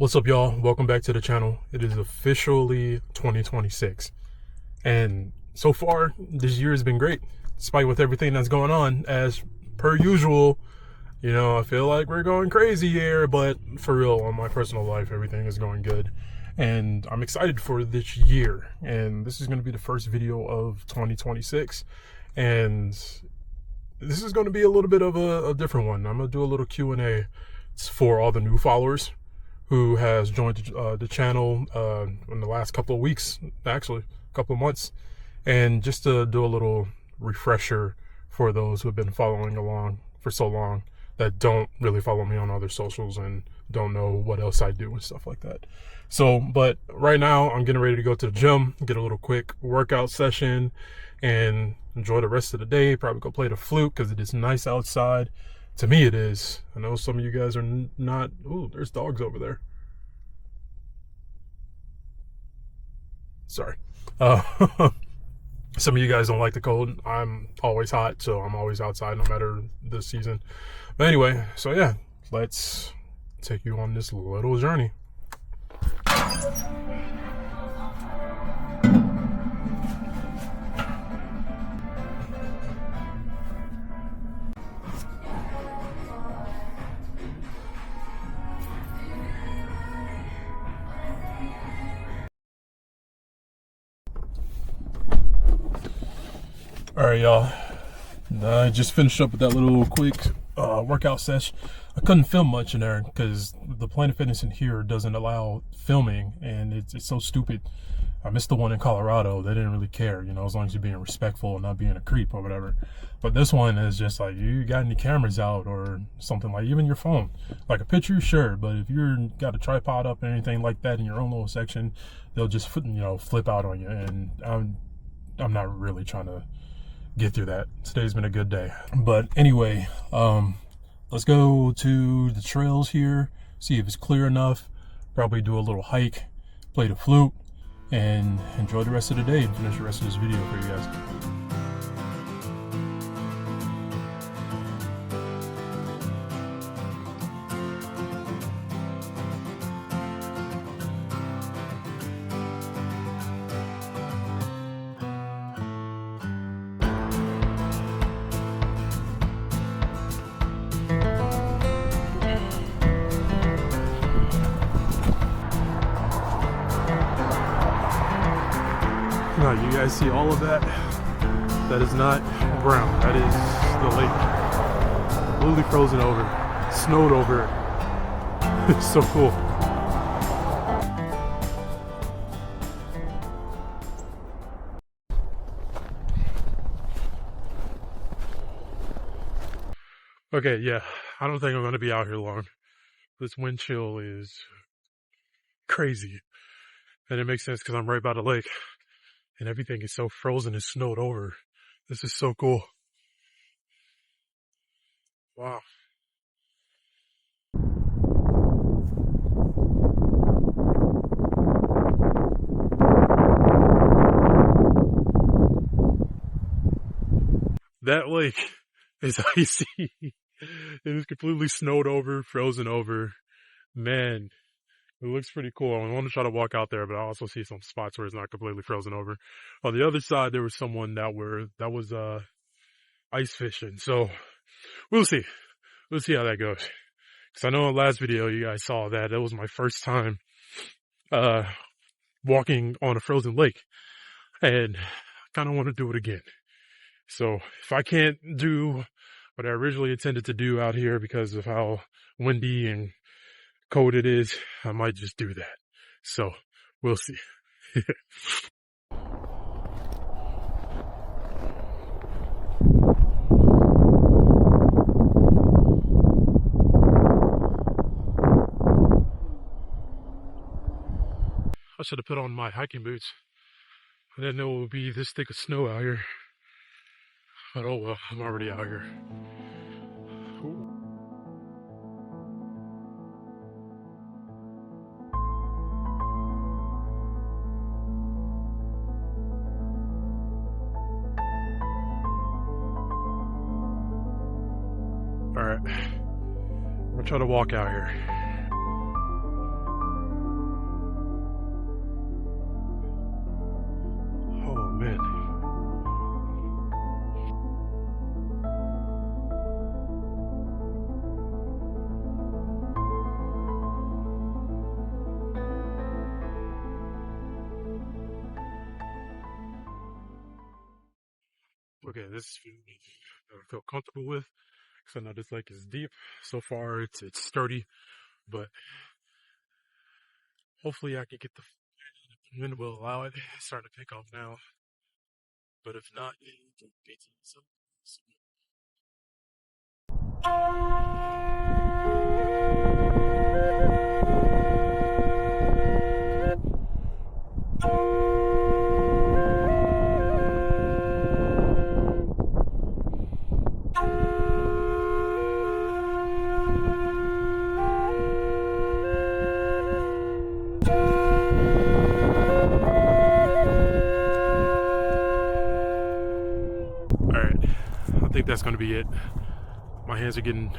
What's up, y'all? Welcome back to the channel. It is officially 2026, and so far this year has been great despite with everything that's going on. As per usual, I feel like we're going crazy here, but for real, on my personal life, everything is going good, and I'm excited for this year. And this is going to be the first video of 2026, and this is going to be a little bit of a different one. I'm going to do a little Q&A for all the new followers who has joined the channel in the last couple of weeks, actually a couple of months, and just to do a little refresher for those who have been following along for so long that don't really follow me on other socials and don't know what else I do and stuff like that. So, but right now I'm getting ready to go to the gym, get a little quick workout session, and enjoy the rest of the day. Probably go play the flute because it is nice outside. To me, it is. I know some of you guys are not. Ooh, there's dogs over there. Sorry. Some of you guys don't like the cold. I'm always hot, so I'm always outside no matter the season. But anyway, so yeah, let's take you on this little journey. All right, y'all. I just finished up with that little quick workout session. I couldn't film much in there because the Planet Fitness in here doesn't allow filming, and it's so stupid. I missed the one in Colorado. They didn't really care, as long as you're being respectful and not being a creep or whatever. But this one is just like, you got any cameras out or something, like even your phone. Like a picture, sure, but if you're got a tripod up or anything like that in your own little section, they'll just flip out on you. And I'm not really trying to get through that. Today's been a good day. But anyway, let's go to the trails here, see if it's clear enough, probably do a little hike, play the flute, and enjoy the rest of the day and finish the rest of this video for you guys. Now, you guys see all of that? That is not ground. That is the lake. Completely frozen over. Snowed over. It's so cool. Okay, yeah. I don't think I'm going to be out here long. This wind chill is crazy. And it makes sense because I'm right by the lake. And everything is so frozen and snowed over. This is so cool. Wow. That lake is icy. It is completely snowed over, frozen over. Man, it looks pretty cool. I want to try to walk out there, but I also see some spots where it's not completely frozen over. On the other side, there was someone that was ice fishing. So we'll see. We'll see how that goes. Because I know in the last video you guys saw that was my first time walking on a frozen lake, and I kind of want to do it again. So if I can't do what I originally intended to do out here because of how windy and cold it is, I might just do that. So we'll see. I should have put on my hiking boots. I didn't know it would be this thick of snow out here. But oh well, I'm already out here. Ooh. Alright, I'm gonna try to walk out here. Okay, this is I feel comfortable with. So I know this lake is deep. So far, it's sturdy, but hopefully I can get the wind will allow it. It's starting to pick up now, but if not, all right. I think that's gonna be it. My hands are getting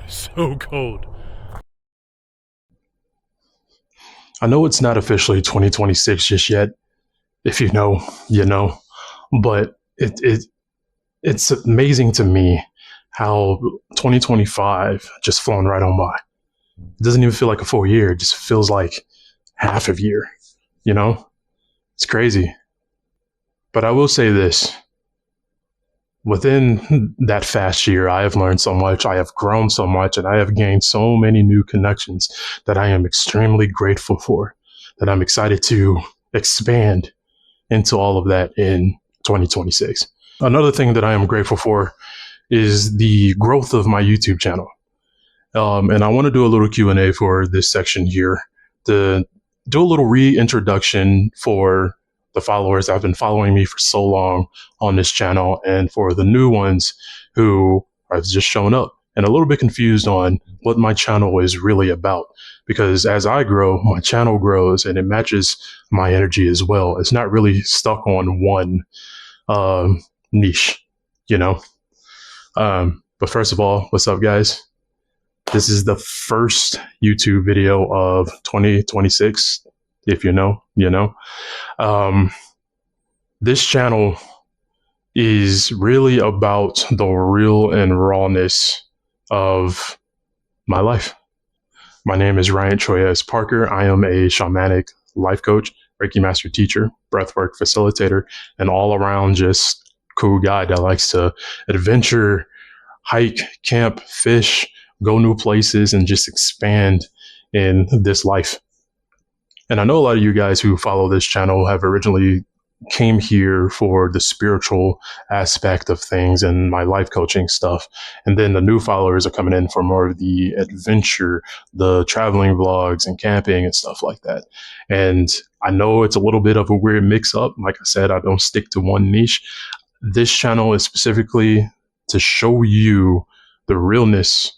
so cold. I know it's not officially 2026 just yet. If you know, you know. But it's amazing to me how 2025 just flown right on by. It doesn't even feel like a full year. It just feels like half a year, you know? It's crazy. But I will say this. Within that fast year, I have learned so much, I have grown so much, and I have gained so many new connections that I am extremely grateful for, that I'm excited to expand into all of that in 2026. Another thing that I am grateful for is the growth of my YouTube channel. And I want to do a little Q&A for this section here to do a little reintroduction for the followers that have been following me for so long on this channel, and for the new ones who have just shown up and a little bit confused on what my channel is really about. Because as I grow, my channel grows and it matches my energy as well. It's not really stuck on one niche, you know? But first of all, what's up, guys? This is the first YouTube video of 2026. If you know, you know. This channel is really about the real and rawness of my life. My name is Ryan Troyes Parker. I am a shamanic life coach, Reiki master teacher, breathwork facilitator, and all around just cool guy that likes to adventure, hike, camp, fish, go new places, and just expand in this life. And I know a lot of you guys who follow this channel have originally came here for the spiritual aspect of things and my life coaching stuff. And then the new followers are coming in for more of the adventure, the traveling vlogs and camping and stuff like that. And I know it's a little bit of a weird mix up. Like I said, I don't stick to one niche. This channel is specifically to show you the realness,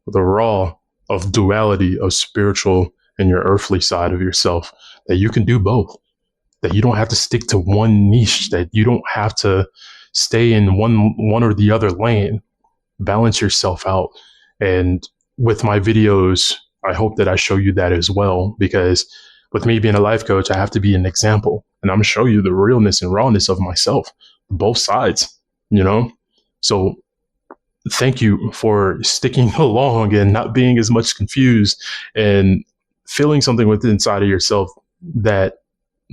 the raw of duality of spiritual and your earthly side of yourself, that you can do both, that you don't have to stick to one niche, that you don't have to stay in one or the other lane. Balance yourself out. And with my videos, I hope that I show you that as well, because with me being a life coach, I have to be an example, and I'm gonna show you the realness and rawness of myself, both sides, you know? So thank you for sticking along and not being as much confused and feeling something within inside of yourself that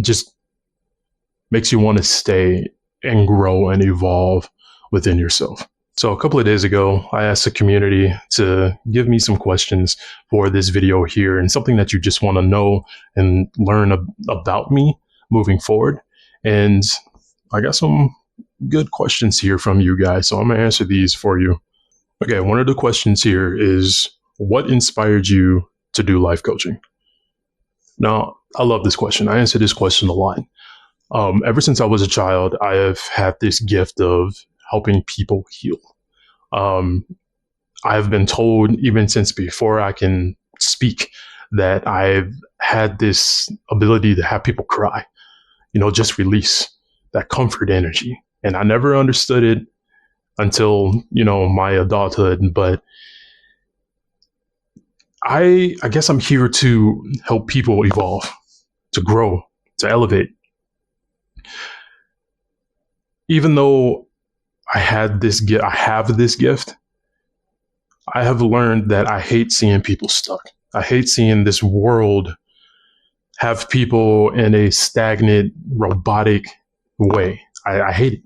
just makes you want to stay and grow and evolve within yourself. So a couple of days ago, I asked the community to give me some questions for this video here, and something that you just want to know and learn about me moving forward. And I got some good questions here from you guys, so I'm going to answer these for you. Okay, one of the questions here is, what inspired you to do life coaching? Now, I love this question. I answer this question a lot. Ever since I was a child, I have had this gift of helping people heal. I've been told, even since before I can speak, that I've had this ability to have people cry, you know, just release that comfort energy. And I never understood it until, you know, my adulthood. But I guess I'm here to help people evolve, to grow, to elevate. Even though I have this gift, I have learned that I hate seeing people stuck. I hate seeing this world have people in a stagnant, robotic way. I hate it.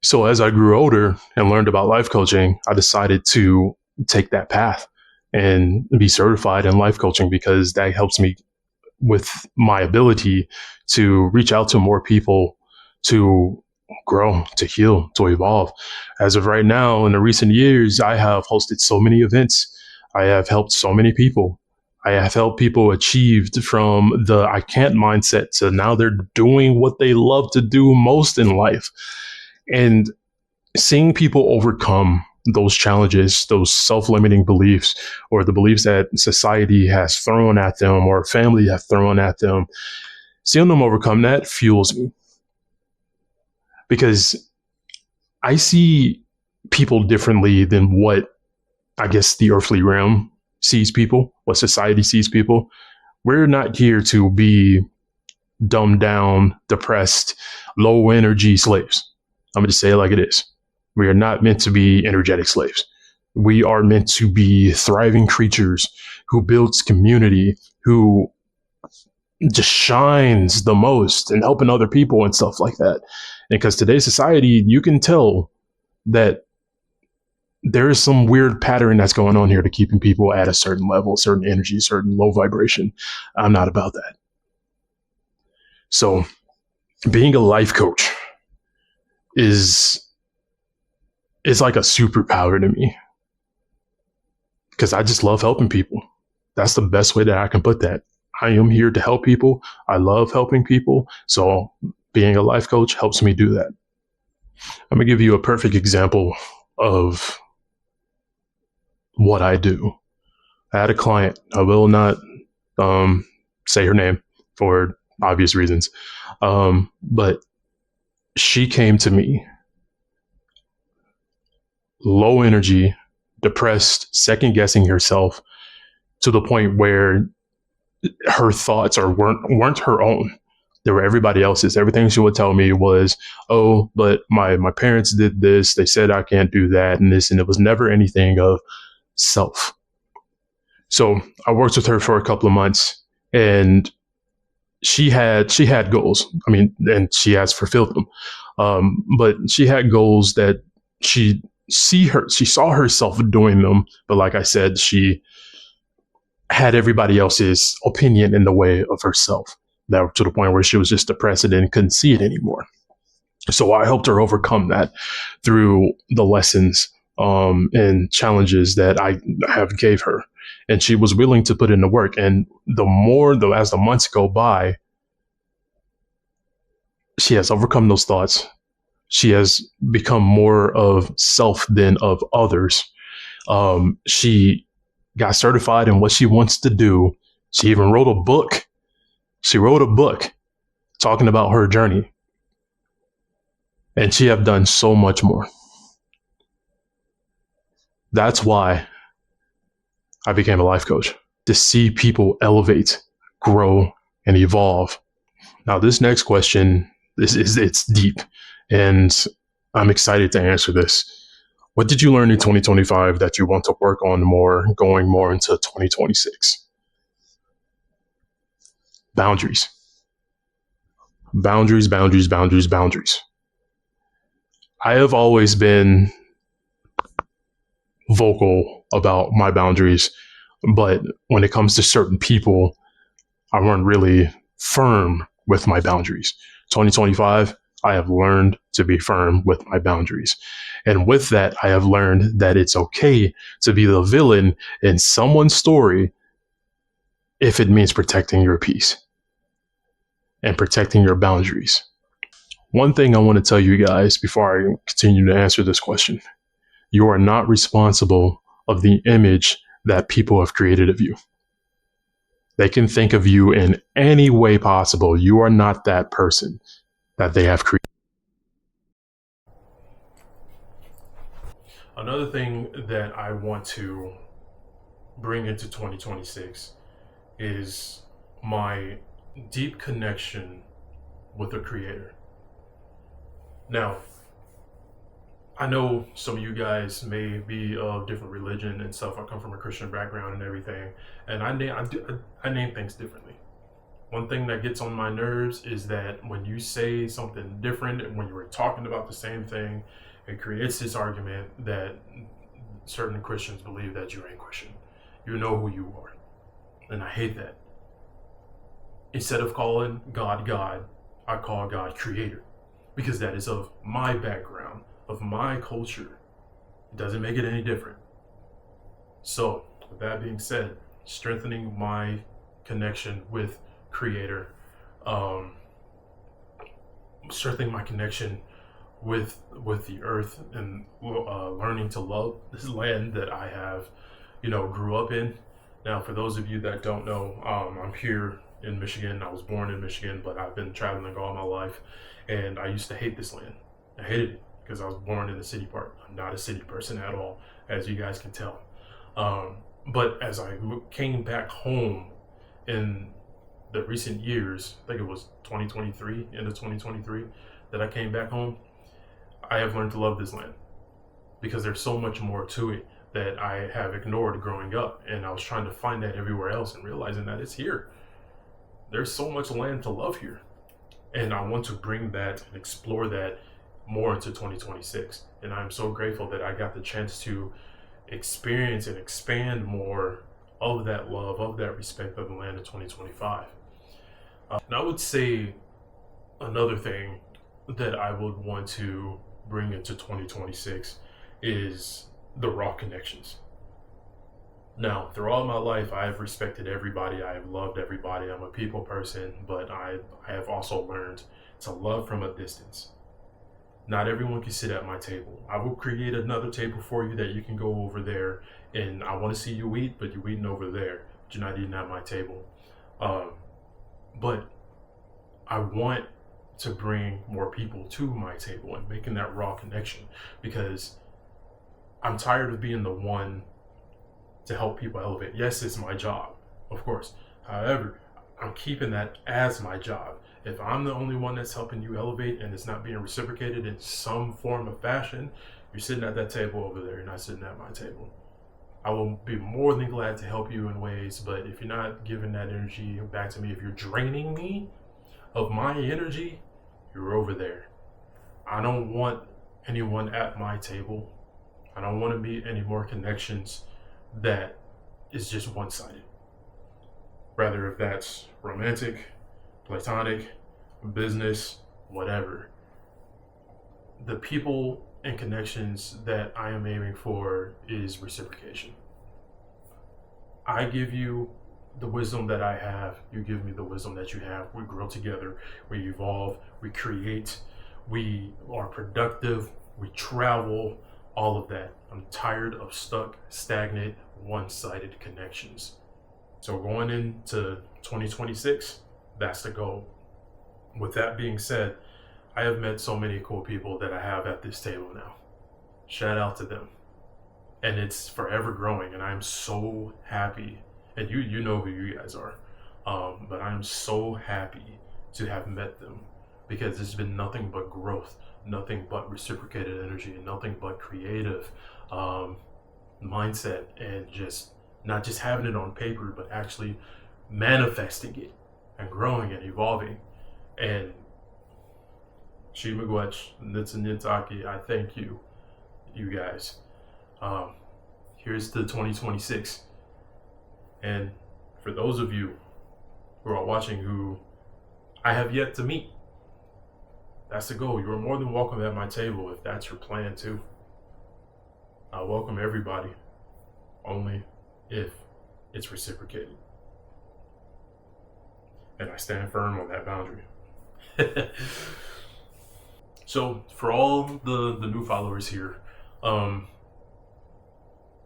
So as I grew older and learned about life coaching, I decided to take that path and be certified in life coaching because that helps me with my ability to reach out to more people, to grow, to heal, to evolve. As of right now, in the recent years, I have hosted so many events. I have helped so many people. I have helped people achieved from the I can't mindset to now they're doing what they love to do most in life. And seeing people overcome those challenges, those self-limiting beliefs, or the beliefs that society has thrown at them or family have thrown at them, seeing them overcome that fuels me because I see people differently than what I guess the earthly realm sees people, what society sees people. We're not here to be dumbed down, depressed, low energy slaves. I'm going to say it like it is. We are not meant to be energetic slaves. We are meant to be thriving creatures who builds community, who just shines the most and helping other people and stuff like that. And because today's society, you can tell that there is some weird pattern that's going on here to keeping people at a certain level, certain energy, certain low vibration. I'm not about that. So being a life coach is like a superpower to me because I just love helping people. That's the best way that I can put that. I am here to help people. I love helping people. So being a life coach helps me do that. I'm going to give you a perfect example of what I do. I had a client. I will not say her name for obvious reasons. But she came to me low energy, depressed, second guessing herself to the point where her thoughts weren't her own. They were everybody else's. Everything she would tell me was, oh, but my parents did this. They said I can't do that and this. And it was never anything of self. So I worked with her for a couple of months and she had goals. I mean, and she has fulfilled them. But she had goals that she saw herself doing them. But like I said, she had everybody else's opinion in the way of herself, that to the point where she was just depressed and couldn't see it anymore. So I helped her overcome that through the lessons and challenges that I have gave her. And she was willing to put in the work. And as the months go by, she has overcome those thoughts. She has become more of self than of others. She got certified in what she wants to do. She even wrote a book. She wrote a book talking about her journey. And she have done so much more. That's why I became a life coach, to see people elevate, grow, and evolve. Now, this next question, it's deep, and I'm excited to answer this. What did you learn in 2025 that you want to work on more, going more into 2026? Boundaries. Boundaries, boundaries, boundaries, boundaries. I have always been vocal about my boundaries, but when it comes to certain people, I weren't really firm with my boundaries. 2025, I have learned to be firm with my boundaries. And with that, I have learned that it's okay to be the villain in someone's story if it means protecting your peace and protecting your boundaries. One thing I want to tell you guys before I continue to answer this question: you are not responsible of the image that people have created of you. They can think of you in any way possible. You are not that person that they have created. Another thing that I want to bring into 2026 is my deep connection with the Creator. Now, I know some of you guys may be of different religion and stuff. I come from a Christian background and everything, and I name things differently. One thing that gets on my nerves is that when you say something different and when you were talking about the same thing, it creates this argument that certain Christians believe that you ain't Christian. You know who you are. And I hate that. Instead of calling God God, I call God Creator, because that is of my background, of my culture. It doesn't make it any different. So, with that being said, strengthening my connection with Creator, strengthening my connection with the earth, and learning to love this land that I have, grew up in. Now, for those of you that don't know, I'm here in Michigan. I was born in Michigan, but I've been traveling all my life, and I used to hate this land. I hated it because I was born in the city part. I'm not a city person at all, as you guys can tell. But as I came back home in the recent years, I think it was 2023, into 2023, that I came back home, I have learned to love this land because there's so much more to it that I have ignored growing up. And I was trying to find that everywhere else and realizing that it's here. There's so much land to love here. And I want to bring that and explore that more into 2026. And I'm so grateful that I got the chance to experience and expand more of that love, of that respect of the land in 2025. And I would say another thing that I would want to bring into 2026 is the raw connections. Now, throughout my life, I have respected everybody. I have loved everybody. I'm a people person, but I have also learned to love from a distance. Not everyone can sit at my table. I will create another table for you that you can go over there, and I want to see you eat, but you're eating over there, but you're not eating at my table. But I want to bring more people to my table and making that raw connection, because I'm tired of being the one to help people elevate. Yes, it's my job, of course. However, I'm keeping that as my job. If I'm the only one that's helping you elevate and it's not being reciprocated in some form of fashion, you're sitting at that table over there, you're not sitting at my table. I will be more than glad to help you in ways, but if you're not giving that energy back to me, if you're draining me of my energy, you're over there. I don't want anyone at my table. I don't want to meet any more connections that is just one-sided. Rather, if that's romantic, platonic, business, whatever. The people and connections that I am aiming for is reciprocation. I give you the wisdom that I have, you give me the wisdom that you have. We grow together, we evolve, we create, we are productive, we travel, all of that. I'm tired of stuck, stagnant, one-sided connections. So going into 2026, that's the goal. With that being said, I have met so many cool people that I have at this table now. Shout out to them. And it's forever growing, and I'm so happy. And you know who you guys are. But I'm so happy to have met them, because it's been nothing but growth, nothing but reciprocated energy, and nothing but creative mindset, and just not just having it on paper, but actually manifesting it and growing and evolving. And Shimagwech, Nitsanitaki, I thank you guys. Here's the 2026. And for those of you who are watching who I have yet to meet, that's the goal. You're more than welcome at my table if that's your plan too. I welcome everybody, only if it's reciprocated. And I stand firm on that boundary. So for all the new followers here,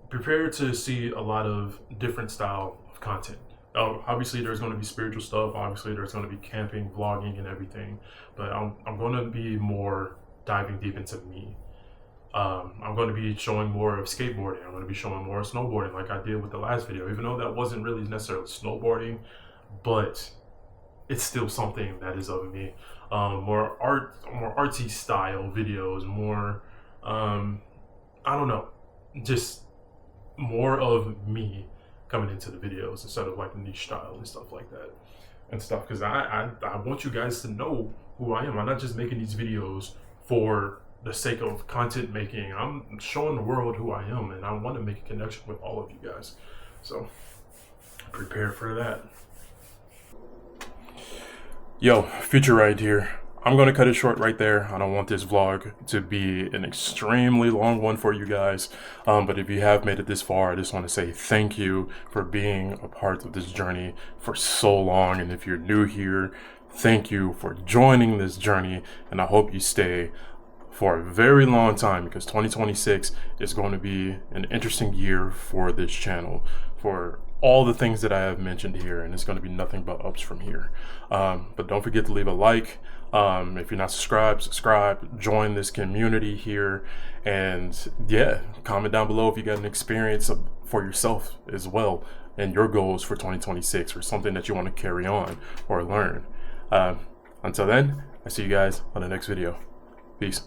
prepare to see a lot of different style of content. Obviously there's going to be spiritual stuff, obviously there's going to be camping, vlogging, and everything, but I'm going to be more diving deep into me. I'm going to be showing more of skateboarding, I'm going to be showing more of snowboarding like I did with the last video, even though that wasn't really necessarily snowboarding, but it's still something that is of me. More artsy style videos, more I don't know, just more of me coming into the videos instead of like niche style and stuff like that. and stuff, because I want you guys to know who I am. I'm not just making these videos for the sake of content making. I'm showing the world who I am, and I want to make a connection with all of you guys. So prepare for that. Yo, Future right here. I'm going to cut it short right there. I don't want this vlog to be an extremely long one for you guys. But if you have made it this far, I just want to say thank you for being a part of this journey for so long. And if you're new here, thank you for joining this journey. And I hope you stay for a very long time, because 2026 is going to be an interesting year for this channel, for all the things that I have mentioned here, and it's going to be nothing but ups from here. But don't forget to leave a like. If you're not subscribed, subscribe, join this community here, and yeah, comment down below if you got an experience for yourself as well, and your goals for 2026, or something that you want to carry on or learn. Until then, I see you guys on the next video. Peace.